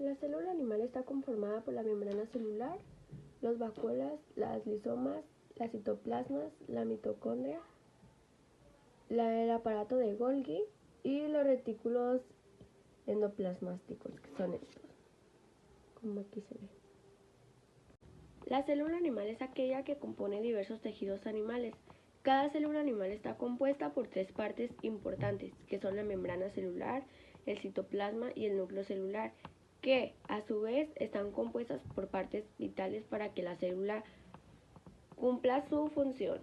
La célula animal está conformada por la membrana celular, los vacuolas, las lisomas, las citoplasmas, la mitocondria, el aparato de Golgi y los retículos endoplasmáticos, que son estos, como aquí se ve. La célula animal es aquella que compone diversos tejidos animales. Cada célula animal está compuesta por tres partes importantes, que son la membrana celular, el citoplasma y el núcleo celular, que a su vez están compuestas por partes vitales para que la célula cumpla su función.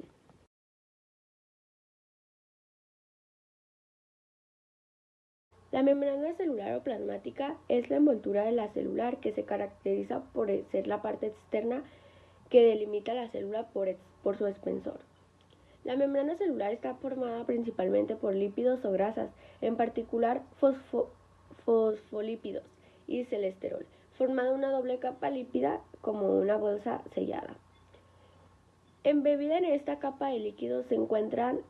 La membrana celular o plasmática es la envoltura de la celular que se caracteriza por ser la parte externa que delimita la célula por su espesor. La membrana celular está formada principalmente por lípidos o grasas, en particular fosfolípidos y colesterol, formando una doble capa lípida como una bolsa sellada. Embebida en esta capa de líquidos se encuentran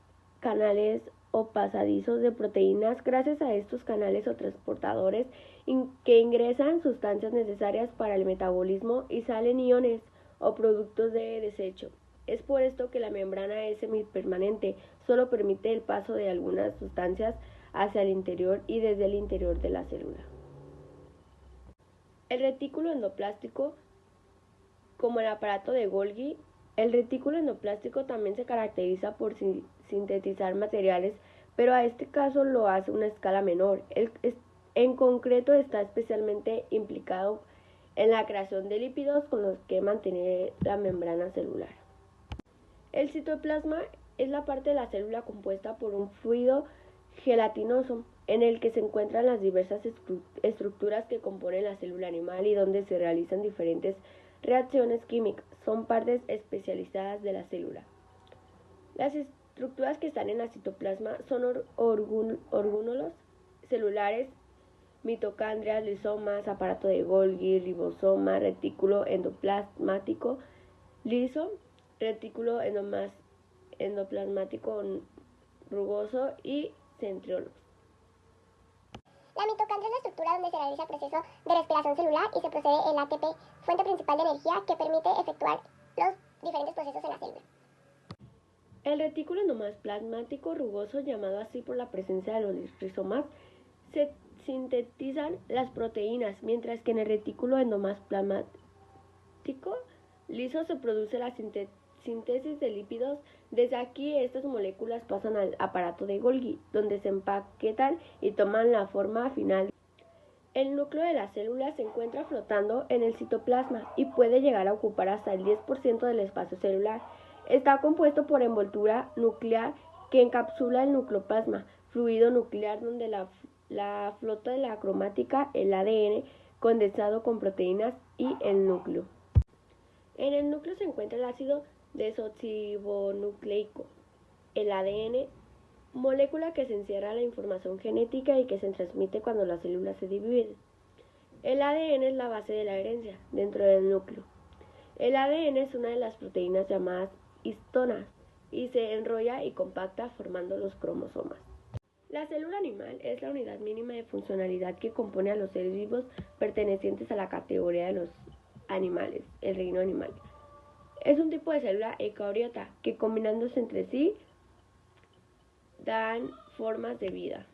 canales o pasadizos de proteínas. Gracias a estos canales o transportadores que ingresan sustancias necesarias para el metabolismo y salen iones o productos de desecho. Es por esto que la membrana es semipermanente, solo permite el paso de algunas sustancias hacia el interior y desde el interior de la célula. El retículo endoplástico, como el aparato de Golgi, el retículo endoplástico también se caracteriza por sintetizar materiales, pero a este caso lo hace a una escala menor. En concreto está especialmente implicado en la creación de lípidos con los que mantiene la membrana celular. El citoplasma es la parte de la célula compuesta por un fluido gelatinoso en el que se encuentran las diversas estructuras que componen la célula animal y donde se realizan diferentes reacciones químicas. Son partes especializadas de la célula. Las estructuras que están en el citoplasma son orgánulos celulares, mitocondrias, lisomas, aparato de Golgi, ribosoma, retículo endoplasmático liso, retículo endoplasmático rugoso y centriolos. La mitocondria es la estructura donde se realiza el proceso de respiración celular y se procede el ATP, fuente principal de energía que permite efectuar los diferentes procesos en la célula. El retículo endoplasmático rugoso, llamado así por la presencia de los rizomas, se sintetizan las proteínas, mientras que en el retículo endoplasmático liso se produce la síntesis de lípidos. Desde aquí estas moléculas pasan al aparato de Golgi, donde se empaquetan y toman la forma final. El núcleo de la célula se encuentra flotando en el citoplasma y puede llegar a ocupar hasta el 10% del espacio celular. Está compuesto por envoltura nuclear que encapsula el nucleoplasma, fluido nuclear donde la flota de la cromática, el ADN condensado con proteínas y el núcleo. En el núcleo se encuentra el ácido desoxirribonucleico, el ADN, molécula que se encierra la información genética y que se transmite cuando las células se dividen. El ADN es la base de la herencia dentro del núcleo. El ADN es una de las proteínas llamadas histonas y se enrolla y compacta formando los cromosomas. La célula animal es la unidad mínima de funcionalidad que compone a los seres vivos pertenecientes a la categoría de los animales, el reino animal. Es un tipo de célula eucariota que combinándose entre sí dan formas de vida.